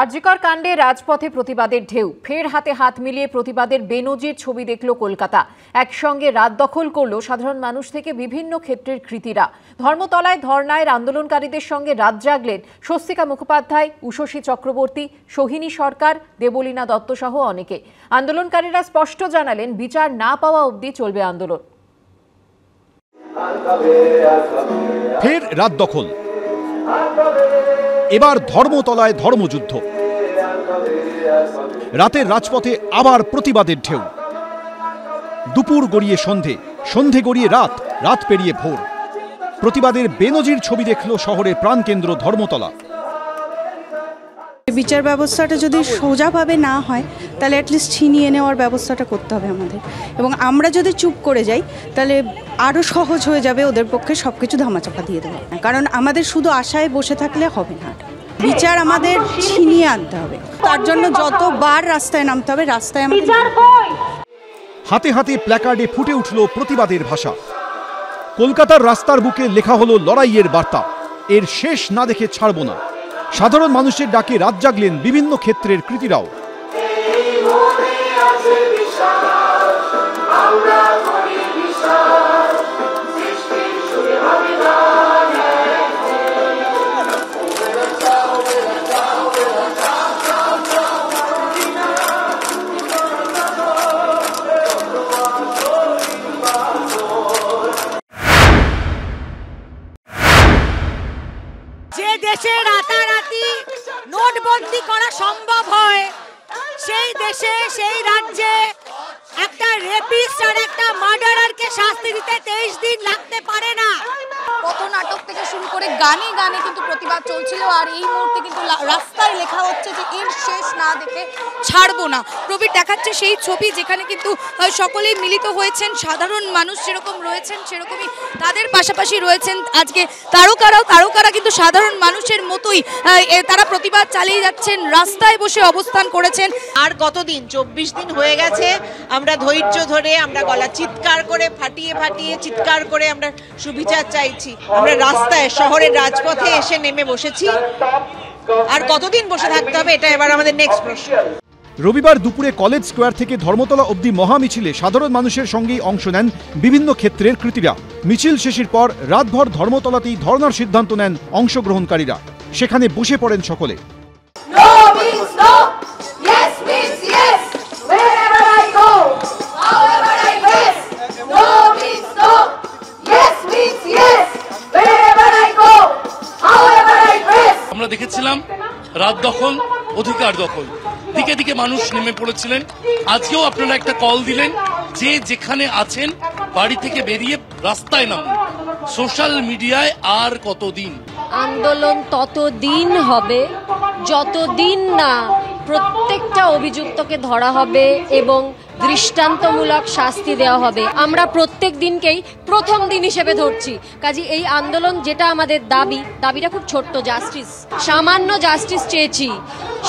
আরজিকর কাণ্ডে রাজপথে প্রতিবাদের ঢেউ, ফের হাতে হাত মিলিয়ে প্রতিবাদের বেনজির ছবি দেখল কলকাতা। একসঙ্গে রাত দখল করল সাধারণ মানুষ থেকে বিভিন্ন ক্ষেত্রের কৃতীরা। ধর্মতলায় ধর্নায় আন্দোলনকারীদের সঙ্গে রাত জাগলেন স্বস্তিকা মুখোপাধ্যায়, উষসী চক্রবর্তী, সোহিনী সরকার, দেবলীনা দত্ত সহ অনেকে। আন্দোলনকারীরা স্পষ্ট জানালেন, বিচার না পাওয়া অবধি চলবে আন্দোলন। ফের রাত দখল, এবার ধর্মতলায় ধর্মযুদ্ধ। রাতের রাজপথে আবার প্রতিবাদের ঢেউ। দুপুর গড়িয়ে সন্ধে, সন্ধে গড়িয়ে রাত, রাত পেরিয়ে ভোর। প্রতিবাদের বেনজির ছবি দেখল শহরের প্রাণকেন্দ্র ধর্মতলা। বিচার ব্যবস্থাটা যদি সোজাভাবে না হয় তাহলে অ্যাটলিস্ট ছিনিয়ে নেওয়ার ব্যবস্থাটা করতে হবে আমাদের, এবং আমরা যদি চুপ করে যাই তাহলে আরও সহজ হয়ে যাবে ওদের পক্ষে সব কিছু ধামাচাপা দিয়ে দেওয়া। কারণ আমাদের শুধু আশায় বসে থাকলে হবে না, বিচার আমাদের ছিনিয়ে আনতে হবে। তার জন্য যতবার রাস্তায় নামতে হবে, রাস্তায় আমাদের। হাতে হাতে প্ল্যাকার্ডে ফুটে উঠল প্রতিবাদের ভাষা। কলকাতার রাস্তার বুকে লেখা হলো লড়াইয়ের বার্তা, এর শেষ না দেখে ছাড়ব না। সাধারণ মানুষের ডাকে রাত জাগলেন বিভিন্ন ক্ষেত্রের কৃতীরাও। যে দেশে রাতারাতি নোটবন্দি করা সম্ভব হয়, সেই দেশে সেই রাজ্যে একটা রেপিস্ট আর একটা মার্ডারারকে শাস্তি দিতে 23 দিন লাগতে পারে না। পথনাটক থেকে শুরু করে গানে গানে কিন্তু প্রতিবাদ চলছিল, আর এই মুহূর্তে কিন্তু রাস্তায় লেখা হচ্ছে যে এর শেষ না দেখে ছাড়বো না। প্রবীর দেখাচ্ছে সেই ছবি যেখানে কিন্তু সকলেই মিলিত হয়েছেন, সাধারণ মানুষ যেরকম রয়েছেন সেরকমই তাদের পাশাপাশি রয়েছেন আজকে তারকারা কিন্তু সাধারণ মানুষের মতোই তারা প্রতিবাদ চালিয়ে যাচ্ছেন, রাস্তায় বসে অবস্থান করেছেন। আর কতদিন, 24 দিন হয়ে গেছে আমরা ধৈর্য ধরে, আমরা গলা চিৎকার করে ফাটিয়ে ফাটিয়ে চিৎকার করে আমরা সুবিচার চাইছি। আমরা রাস্তায় শহরের রাজপথে এসে নেমে বসেছি, আর কতদিন বসে থাকতে হবে এটা এবার আমাদের নেক্সট প্রশ্ন। রবিবার দুপুরে কলেজ স্কোয়ার থেকে ধর্মতলা অবধি মহামিছিলে সাধারণ মানুষের সঙ্গেই অংশ নেন বিভিন্ন ক্ষেত্রের কৃতীরা। মিছিল শেষের পর রাতভর ধর্মতলাতেই ধর্নার সিদ্ধান্ত নেন অংশগ্রহণকারীরা। সেখানে বসে পড়েন সকলে। আমরা দেখেছিলাম রাত দখল, অধিকার দখল, দিকে দিকে মানুষ নেমে পড়েছিলেন। আজকেও আপনারা একটা কল দিলেন যে যেখানে আছেন বাড়ি থেকে বেরিয়ে রাস্তায় নামুন। সোশ্যাল মিডিয়ায় আর কতদিন আন্দোলন ততদিন হবে যতদিন না প্রত্যেকটা অভিযুক্তকে ধরা হবে এবং দৃষ্টান্তমূলক শাস্তি দেওয়া হবে। আমরা প্রত্যেক দিনকেই প্রথম দিন হিসেবে ধরছি। কাজে এই আন্দোলন যেটা আমাদের দাবিটা খুব ছোট্ট, জাস্টিস, সামান্য জাস্টিস চেয়েছি,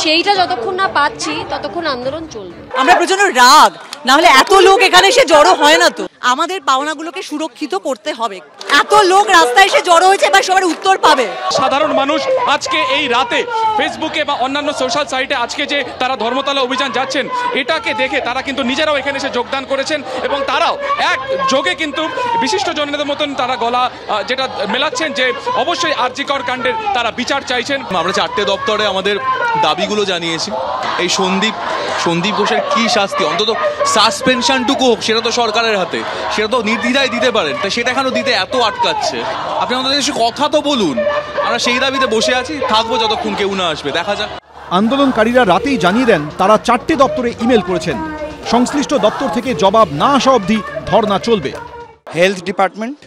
সেইটা যতক্ষণ না পাচ্ছি ততক্ষণ আন্দোলন চলবে। আমরা প্রচন্ড রাগ, না হলে এত লোক এখানে এসে জড়ো হয় না। তো আমাদের পাওনাগুলোকে সুরক্ষিত করতে হবে। এত লোক রাস্তায় এসে জড়ো হয়েছে, এবার সবার উত্তর পাবে। সাধারণ মানুষ আজকে এই রাতে ফেসবুকে বা অন্যান্য সোশ্যাল সাইটে আজকে যে তারা ধর্মতলা অভিযান যাচ্ছেন, এটাকে দেখে তারা কিন্তু নিজেরাও এখানে এসে যোগদান করেছেন, এবং তারাও এক যোগে কিন্তু বিশিষ্ট জনদের মতন তারা গলা যেটা মেলাচ্ছেন যে অবশ্যই আরজিকর কাণ্ডের তারা বিচার চাইছেন। আমরা 4টে দপ্তরে আমাদের দাবিগুলো জানিয়েছি। এই সন্দীপ ঘোষের কি শাস্তি, অন্তত সাসপেনশনটুকু হোক, সেটা তো সরকারের হাতে, সেটা তো নির্দ্বিধায় দিতে পারেন, তা সেটা এখনো দিতে এত আটকাচ্ছে। আপনি আমাদের এসে কথা তো বলুন। আমরা সেই দাবিতে বসে আছি, থাকবো যতক্ষণ কেউ না আসবে, দেখা যাক। আন্দোলনকারীরা রাতেই জানিয়ে দেন তারা 4টে দপ্তরে ইমেল করেছেন। সংশ্লিষ্ট দপ্তর থেকে জবাব না আসা অবধি ধর্না চলবে। হেলথ ডিপার্টমেন্ট,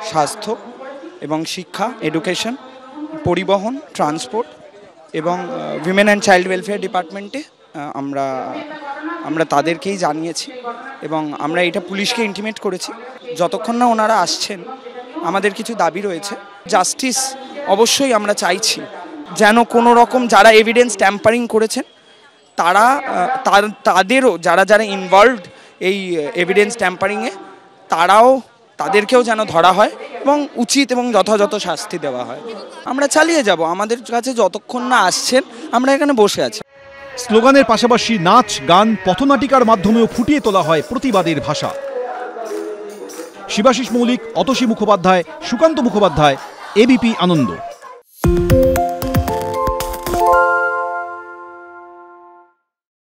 স্বাস্থ্য এবং শিক্ষা, এডুকেশন, পরিবহন, ট্রান্সপোর্ট এবং উইমেন অ্যান্ড চাইল্ড ওয়েলফেয়ার ডিপার্টমেন্টে আমরা তাদেরকেই জানিয়েছি, এবং আমরা এটা পুলিশকে ইন্টিমেট করেছি। যতক্ষণ না ওনারা আসছেন, আমাদের কিছু দাবি রয়েছে। জাস্টিস অবশ্যই আমরা চাইছি, যেন কোনো রকম যারা এভিডেন্স ট্যাম্পারিং করেছেন তাদেরও, যারা ইনভলভড এই এভিডেন্স ট্যাম্পারিংয়ে, তারাও তাদেরকেও যেন ধরা হয় এবং উচিত এবং যথাযথ শাস্তি দেওয়া হয়। আমরা চালিয়ে যাব, আমাদের কাছে যতক্ষণ না আসছেন আমরা এখানে বসে আছি। স্লোগানের পাশাপাশি নাচ, গান, পথনাটিকার মাধ্যমেও ফুটিয়ে তোলা হয় প্রতিবাদের ভাষা। শিবাশিস মৌলিক, অতসী মুখোপাধ্যায়, সুকান্ত মুখোপাধ্যায়, এবিপি আনন্দ।